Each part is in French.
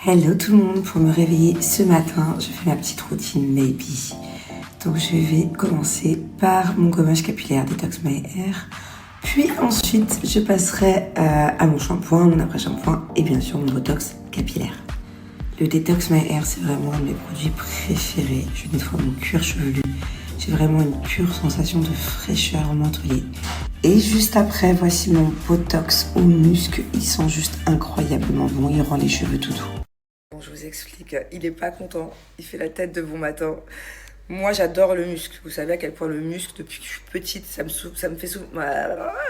Hello tout le monde, pour me réveiller ce matin, je fais ma petite routine Maybe. Donc je vais commencer par mon gommage capillaire Detox My Hair. Puis ensuite, je passerai à mon shampoing, mon après-shampoing et bien sûr mon botox capillaire. Le Detox My Hair, c'est vraiment un de mes produits préférés. Je nettoie mon cuir chevelu. J'ai vraiment une pure sensation de fraîcheur mentholée. Et juste après, voici mon botox au musc. Il sent juste incroyablement bon, il rend les cheveux tout doux. Bon, je vous explique, il est pas content, il fait la tête de bon matin. Moi, j'adore le muscle. Vous savez à quel point le muscle, depuis que je suis petite, ça me fait souvent...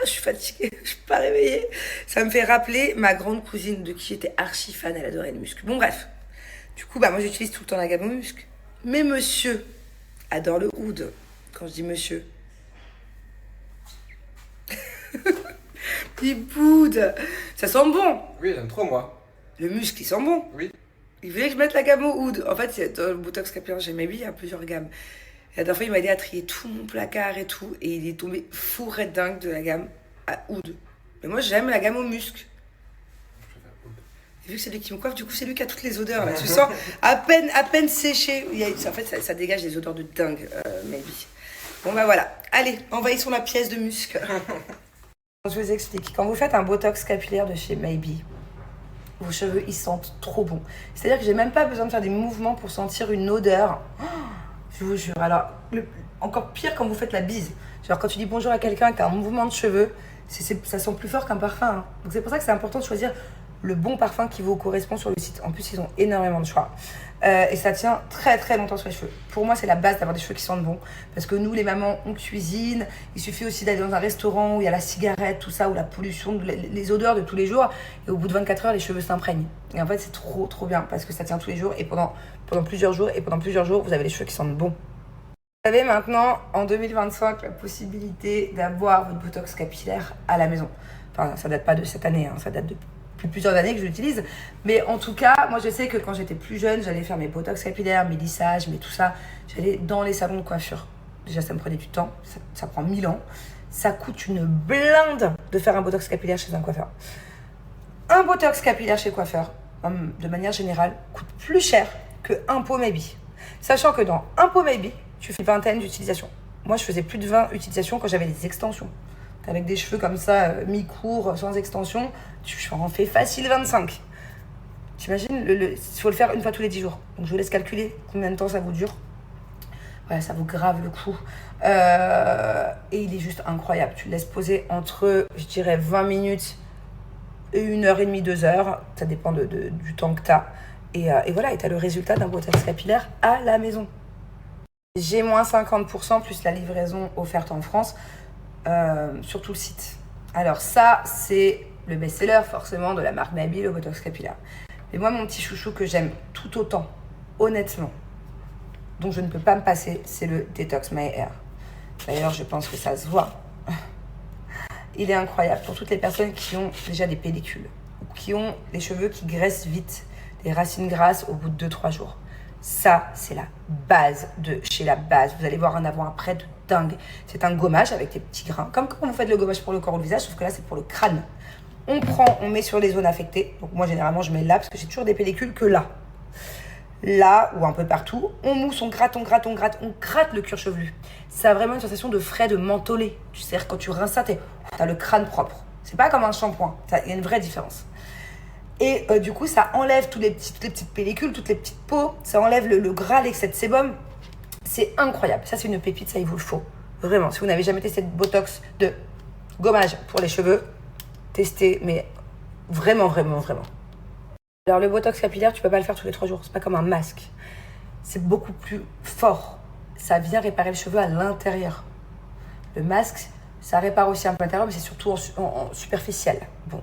Je suis fatiguée, je suis pas réveillée. Ça me fait rappeler ma grande cousine de qui j'étais archi fan, elle adorait le muscle. Bon, bref. Du coup, moi, j'utilise tout le temps la gamme au muscle. Mais monsieur adore le oud. Quand je dis monsieur... il boude. Ça sent bon. Oui, j'aime trop, moi. Le muscle, il sent bon. Oui. Il voulait que je mette la gamme au oud. En fait, dans le botox capillaire chez Maybe, il y a plusieurs gammes. Et la dernière fois, il m'a aidé à trier tout mon placard et tout. Et il est tombé fou red dingue de la gamme à oud. Mais moi, j'aime la gamme au musc. Et vu que c'est lui qui me coiffe, du coup, c'est lui qui a toutes les odeurs. Là. Tu sens à peine séché. En fait, ça dégage des odeurs de dingue, Maybe. Bon, bah voilà. Allez, envahissons la pièce de musc. Je vous explique. Quand vous faites un botox capillaire de chez Maybe, vos cheveux, ils sentent trop bon. C'est-à-dire que j'ai même pas besoin de faire des mouvements pour sentir une odeur. Oh, je vous jure. Alors, encore pire quand vous faites la bise. Genre, quand tu dis bonjour à quelqu'un qui a un mouvement de cheveux, ça sent plus fort qu'un parfum. Hein. Donc, c'est pour ça que c'est important de choisir le bon parfum qui vous correspond sur le site. En plus, ils ont énormément de choix. Et ça tient très très longtemps sur les cheveux. Pour moi, c'est la base d'avoir des cheveux qui sentent bon. Parce que nous, les mamans, on cuisine. Il suffit aussi d'aller dans un restaurant où il y a la cigarette, tout ça, où la pollution, les odeurs de tous les jours. Et au bout de 24 heures, les cheveux s'imprègnent. Et en fait, c'est trop trop bien parce que ça tient tous les jours et pendant plusieurs jours. Et pendant plusieurs jours, vous avez les cheveux qui sentent bon. Vous avez maintenant, en 2025, la possibilité d'avoir votre botox capillaire à la maison. Enfin, ça date pas de cette année, hein, ça date depuis plusieurs années que je l'utilise. Mais en tout cas, moi je sais que quand j'étais plus jeune, j'allais faire mes botox capillaires, mes lissages, mais tout ça. J'allais dans les salons de coiffure. Déjà, ça me prenait du temps, ça prend 1000 ans. Ça coûte une blinde de faire un botox capillaire chez un coiffeur. Un botox capillaire chez le coiffeur, de manière générale, coûte plus cher qu'un pot Maybe. Sachant que dans un pot Maybe, tu fais une vingtaine d'utilisations. Moi, je faisais plus de 20 utilisations quand j'avais des extensions. Avec des cheveux comme ça, mi-courts, sans extension, tu en fais facile 25. T'imagines, il faut le faire une fois tous les 10 jours. Donc je vous laisse calculer combien de temps ça vous dure. Voilà, ça vaut grave le coup. Et il est juste incroyable. Tu le laisses poser entre, je dirais, 20 minutes et 1h30, 2h. Ça dépend du temps que tu as. Et voilà, et tu as le résultat d'un botox capillaire à la maison. J'ai moins 50% plus la livraison offerte en France. Sur tout le site. Alors ça, c'est le best-seller forcément de la marque Maybe, le botox capillaire. Mais moi, mon petit chouchou que j'aime tout autant, honnêtement, dont je ne peux pas me passer, c'est le Detox My Hair. D'ailleurs, je pense que ça se voit. Il est incroyable pour toutes les personnes qui ont déjà des pellicules, ou qui ont des cheveux qui graissent vite, des racines grasses au bout de 2-3 jours. Ça, c'est la base de chez la base. Vous allez voir un avant-après de dingue. C'est un gommage avec des petits grains. Comme quand vous faites le gommage pour le corps ou le visage, sauf que là, c'est pour le crâne. On met sur les zones affectées. Donc moi, généralement, je mets là, parce que j'ai toujours des pellicules que là. Là, ou un peu partout. On mousse, on gratte le cuir chevelu. Ça a vraiment une sensation de frais, de mentholé. Tu sais, quand tu rinces ça, t'as le crâne propre. C'est pas comme un shampoing. Il y a une vraie différence. Et du coup, ça enlève toutes les petites pellicules, toutes les petites peaux. Ça enlève le gras, l'excès de sébum. C'est incroyable. Ça, c'est une pépite, ça, il vous le faut. Vraiment, si vous n'avez jamais testé de botox, de gommage pour les cheveux, testez, mais vraiment, vraiment, vraiment. Alors, le botox capillaire, tu peux pas le faire tous les 3 jours. C'est pas comme un masque. C'est beaucoup plus fort. Ça vient réparer le cheveu à l'intérieur. Le masque, ça répare aussi un peu l'intérieur, mais c'est surtout en superficiel. Bon.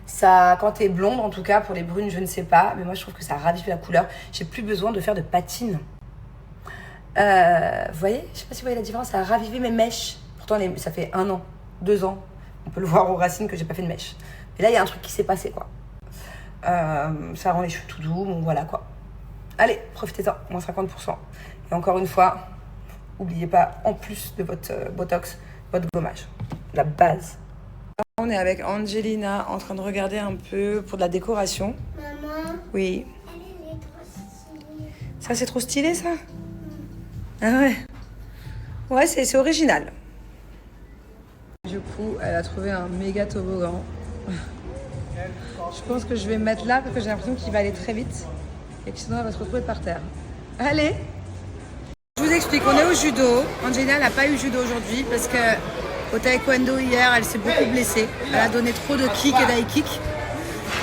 Ça, quand t'es blonde, en tout cas, pour les brunes, je ne sais pas. Mais moi, je trouve que ça ravive la couleur. J'ai plus besoin de faire de patine. Vous voyez, je sais pas si vous voyez la différence, ça a ravivé mes mèches. Pourtant, ça fait 1 an, 2 ans. On peut le voir aux racines que j'ai pas fait de mèche. Mais là, il y a un truc qui s'est passé, quoi. Ça rend les cheveux tout doux, bon voilà, quoi. Allez, profitez-en, moins 50%. Et encore une fois, n'oubliez pas, en plus de votre botox, votre gommage. La base. On est avec Angelina en train de regarder un peu pour de la décoration. Maman, Oui. elle est trop stylée. Ça, c'est trop stylé, ça? Ah ouais. Ouais, c'est original. Du coup, elle a trouvé un méga toboggan. Je pense que je vais me mettre là parce que j'ai l'impression qu'il va aller très vite et que sinon elle va se retrouver par terre. Allez! Je vous explique, on est au judo. Angelina n'a pas eu judo aujourd'hui parce que au taekwondo hier, elle s'est beaucoup blessée. Elle a donné trop de kicks et d'high kicks.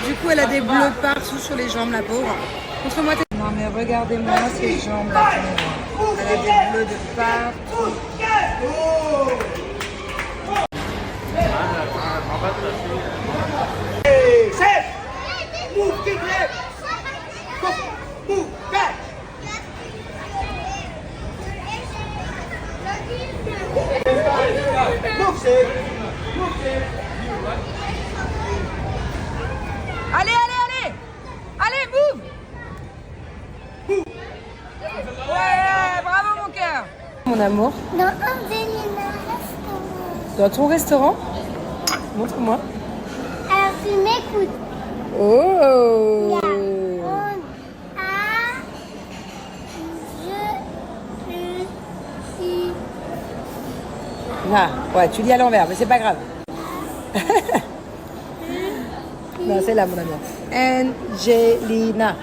Du coup, elle a des bleus partout sur les jambes, la pauvre. Montre-moi tes... Non mais regardez-moi ses jambes là. Elle a des bleus de partout. Allez, allez, allez! Allez, move! Ouais, bravo mon cœur! Mon amour, Dans Angelina restaurant. dans ton restaurant, montre-moi. Alors tu m'écoutes. Oh! Là, ouais, tu lis à l'envers, mais c'est pas grave. Non, c'est là, mon amour. Angelina.